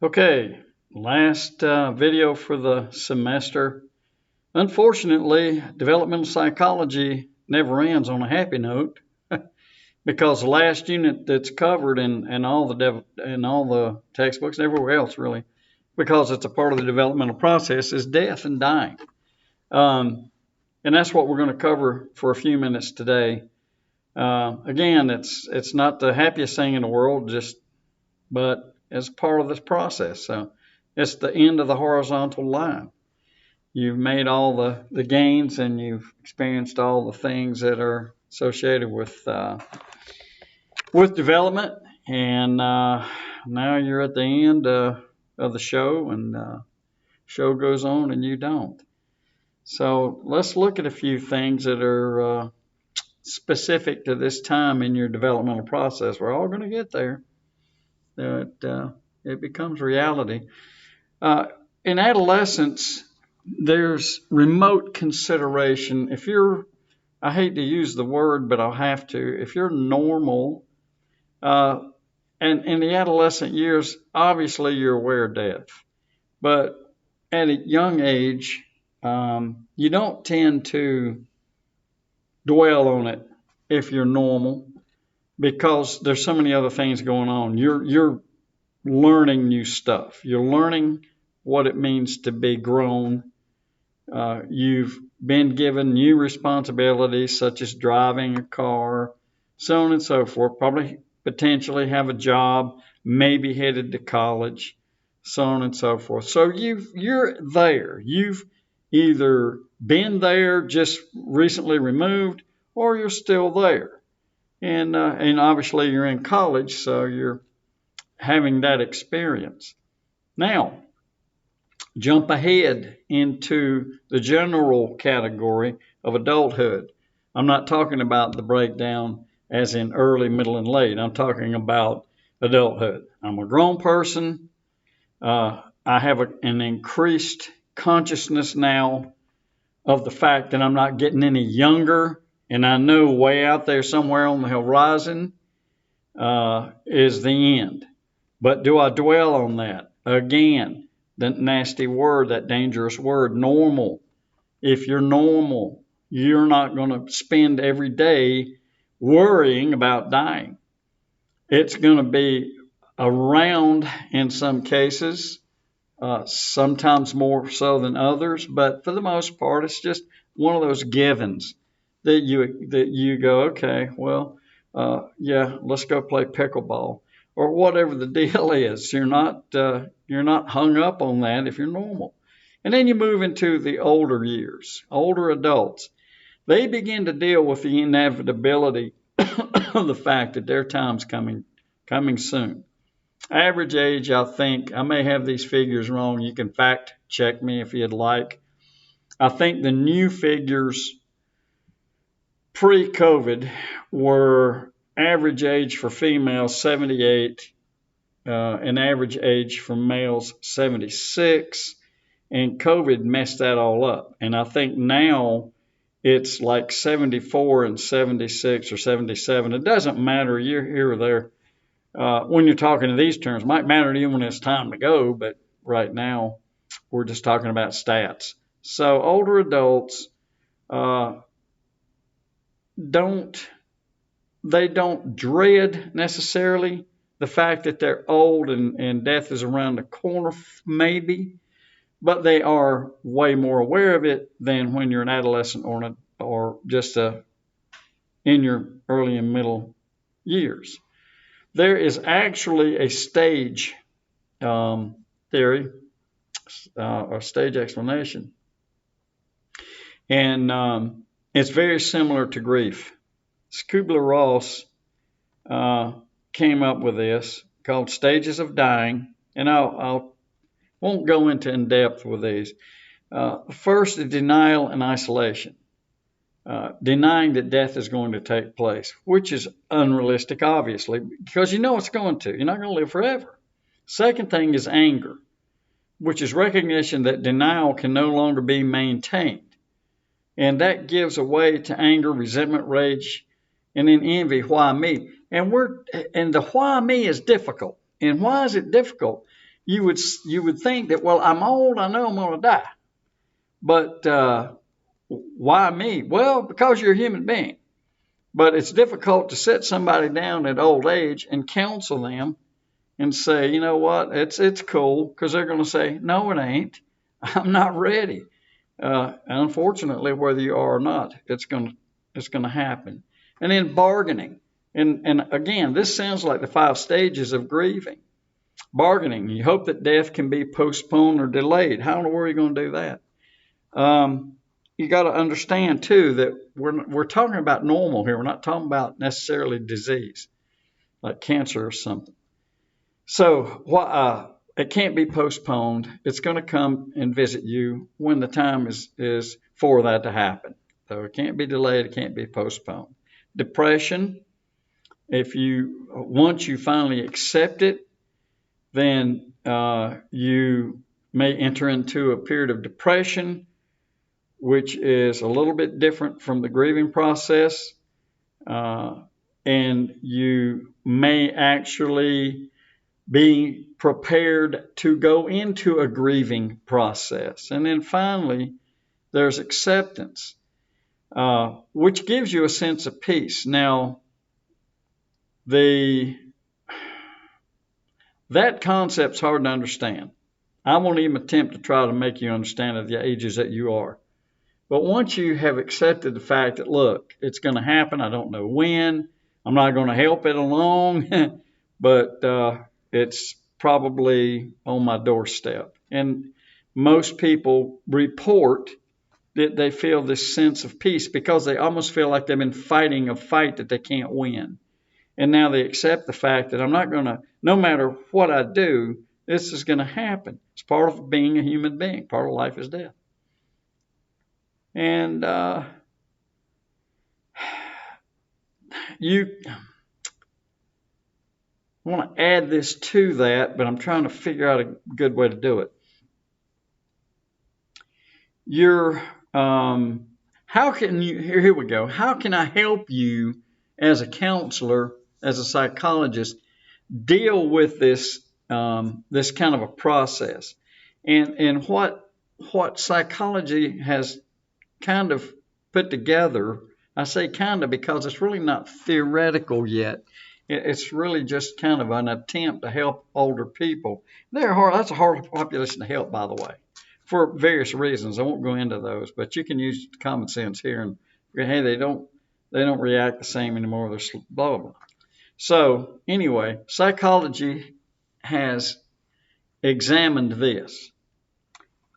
Okay, last video for the semester. Unfortunately, developmental psychology never ends on a happy note because the last unit that's covered in all the textbooks, everywhere else really, because it's a part of the developmental process, is death and dying. And that's what we're going to cover for a few minutes today. Again, it's not the happiest thing in the world, but it's part of this process. So it's the end of the horizontal line. You've made all the gains and you've experienced all the things that are associated with development, and now you're at the end of the show, and show goes on and you don't. So let's look at a few things that are specific to this time in your developmental process. We're all going to get there. That it becomes reality. In adolescence, there's remote consideration. If you're, I hate to use the word, but I'll have to. If you're normal, and in the adolescent years, obviously you're aware of death. But at a young age, you don't tend to dwell on it if you're normal, because there's so many other things going on. You're learning new stuff. You're learning what it means to be grown. You've been given new responsibilities such as driving a car, so on and so forth. Probably potentially have a job, maybe headed to college, so on and so forth. So you're there. You've either been there, just recently removed, or you're still there. And obviously you're in college, so you're having that experience. Now, jump ahead into the general category of adulthood. I'm not talking about the breakdown as in early, middle, and late. I'm talking about adulthood. I'm a grown person. I have an increased consciousness now of the fact that I'm not getting any younger, and I know way out there somewhere on the horizon is the end. But do I dwell on that? Again, that nasty word, that dangerous word, normal. If you're normal, you're not going to spend every day worrying about dying. It's going to be around in some cases, sometimes more so than others, but for the most part, it's just one of those givens that you go, okay, well, yeah, let's go play pickleball or whatever the deal is. You're not hung up on that if you're normal. And then you move into the older years, older adults. They begin to deal with the inevitability of the fact that their time's coming soon. Average age, I think, I may have these figures wrong. You can fact check me if you'd like. I think the new figures pre-COVID were average age for females 78, and average age for males 76, and COVID messed that all up. And I think now it's like 74 and 76 or 77. It doesn't matter, you're here or there. When you're talking to these terms, it might matter to you when it's time to go, but right now we're just talking about stats. So older adults don't dread necessarily the fact that they're old and death is around the corner, maybe, but they are way more aware of it than when you're an adolescent or just in your early and middle years. There is actually a stage theory or stage explanation, and it's very similar to grief. Kubler-Ross came up with this called stages of dying, and I'll won't go into in depth with these. First, the denial and isolation. Denying that death is going to take place, which is unrealistic, obviously, because you know it's going to. You're not going to live forever. Second thing is anger, which is recognition that denial can no longer be maintained. And that gives way to anger, resentment, rage, and then envy. Why me? And the why me is difficult. And why is it difficult? you would think that, well, I'm old, I know I'm going to die, but why me? Well, because you're a human being. But it's difficult to sit somebody down at old age and counsel them and say, you know what, it's cool, because they're going to say, no, it ain't. I'm not ready. Unfortunately, whether you are or not, it's going to happen. And then bargaining. And again, this sounds like the 5 stages of grieving. Bargaining. You hope that death can be postponed or delayed. How in the world are you going to do that? You got to understand too that we're talking about normal here. We're not talking about necessarily disease like cancer or something. So it can't be postponed. It's going to come and visit you when the time is for that to happen. So it can't be delayed. It can't be postponed. Depression. Once you finally accept it, then you may enter into a period of depression, which is a little bit different from the grieving process. And you may actually be prepared to go into a grieving process. And then finally, there's acceptance, which gives you a sense of peace. Now, that concept's hard to understand. I won't even attempt to try to make you understand at the ages that you are. But once you have accepted the fact that, look, it's going to happen, I don't know when, I'm not going to help it along, but it's probably on my doorstep. And most people report that they feel this sense of peace because they almost feel like they've been fighting a fight that they can't win. And now they accept the fact that I'm not going to, no matter what I do, this is going to happen. It's part of being a human being. Part of life is death. And you want to add this to that, but I'm trying to figure out a good way to do it. How can you, here we go. How can I help you as a counselor, as a psychologist, deal with this this kind of a process? And what psychology has kind of put together, I say kind of because it's really not theoretical yet. It's really just kind of an attempt to help older people. That's a hard population to help, by the way, for various reasons. I won't go into those, but you can use common sense here and hey, they don't react the same anymore. They're blah, blah, blah. So anyway, psychology has examined this.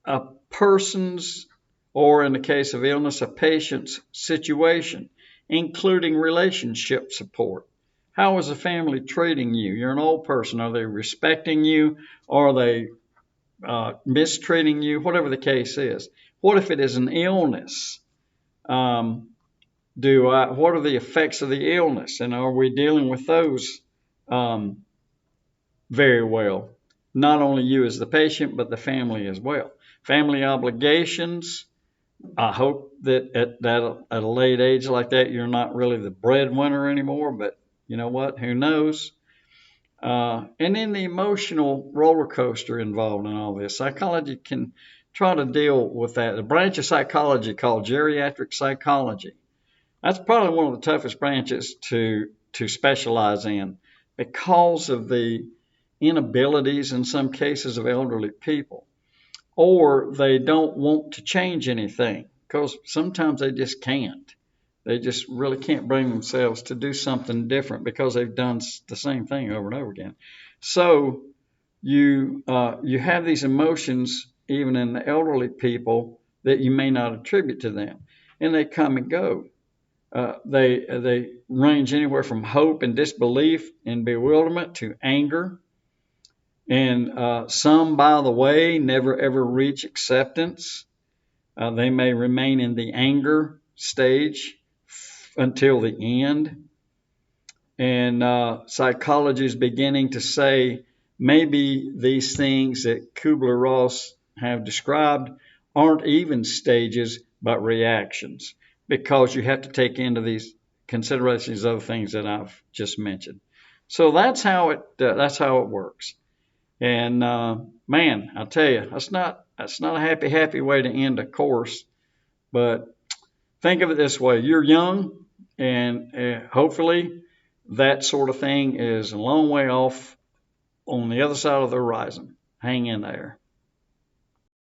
A person's, or in the case of illness, a patient's situation, including relationship support. How is the family treating you? You're an old person. Are they respecting you? Are they mistreating you? Whatever the case is. What if it is an illness? What are the effects of the illness? And are we dealing with those very well? Not only you as the patient, but the family as well. Family obligations. I hope that at a late age like that, you're not really the breadwinner anymore, but you know what? Who knows? And then the emotional roller coaster involved in all this. Psychology can try to deal with that. A branch of psychology called geriatric psychology. That's probably one of the toughest branches to specialize in because of the inabilities in some cases of elderly people. Or they don't want to change anything because sometimes they just can't. They just really can't bring themselves to do something different because they've done the same thing over and over again. So you have these emotions even in the elderly people that you may not attribute to them, and they come and go. They range anywhere from hope and disbelief and bewilderment to anger. And some, by the way, never ever reach acceptance. They may remain in the anger stage until the end. And psychology is beginning to say maybe these things that Kubler-Ross have described aren't even stages but reactions, because you have to take into these considerations other things that I've just mentioned. So that's how it works. And man, I tell you, that's not a happy way to end a course. But think of it this way: you're young, and hopefully that sort of thing is a long way off on the other side of the horizon. Hang in there.